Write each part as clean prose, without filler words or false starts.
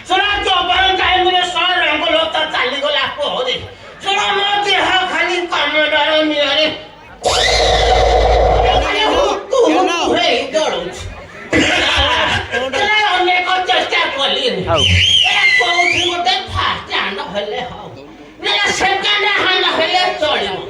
ଶୁଣା ଜବର ଟାଇମରେ ଶହ ରଙ୍ଗ ଲୋକ ଚାଲିଗଲା ପରେ ଶୁଣା ମୋ ଦେହ ଖାଲି କମଡର ନିଆରେ ଅନେକ ଚେଷ୍ଟା କଲିନି କୋଉଠି ଗୋଟେ ଫାଷ୍ଟ ହାଣ୍ଡ ହେଲେ ହଉ ସେକେଣ୍ଡ ହାଣ୍ଡ ହେଲେ ଚଳିବ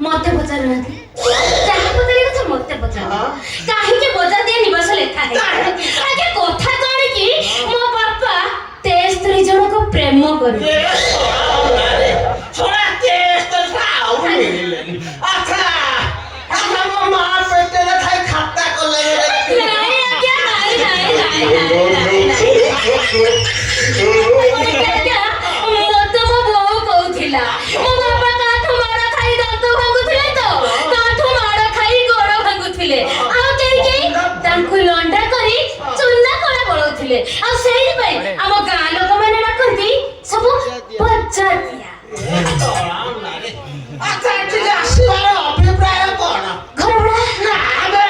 मते पचार जहाँ पचारे कथा मते पचार काहे बजार दिया निवास लेखा है आगे कथा कौन कि मो बापा 63 जन को प्रेम करे छोड़ा 63 साउ अच्छा अच्छा मो मां पेटे रे खाई खाता कोले नहीं आज्ञा मते मो बो कहउथिला मो बापा काठो मारा खाई दांत भांगुथिले तो काठो मारा खाई गोड़ भांगुथिले आ केही तांकु लंडा करी चुन्ना कला बळौथिले आ सेही पई हम गां लोक माने डाकंती सब बच्चा दिया अच्छा ठीक है आशीर्वाद अभिप्राय कोन घर बड़ा ना बे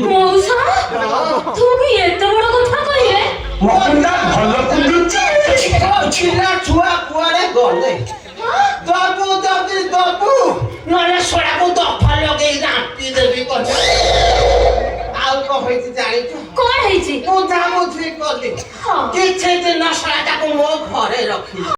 ମଉସା তুমি এত বড় কথা কইলে ମକୁନ୍ଦା ଭଲ କୁନ୍ଦୁଛି। ଛିଲା ଛୁଆ କୁଆଡେ ଗଲେ ଦବୁ ନହେଲେ ସୋଳାକୁ ଦଫା ଲଗେଇ ରାମ୍ପି ଦେବି କଥା। ଆଉ କଣ ହେଇଛି ଜାଣିଛୁ? କଣ ହେଇଛି? ମୁଁ ଯାହା ବୁଝି କଲି ହଁ। କିଛି ଦିନ ସୋଳାଟାକୁ ମୋ ଘରେ ରଖିଲି।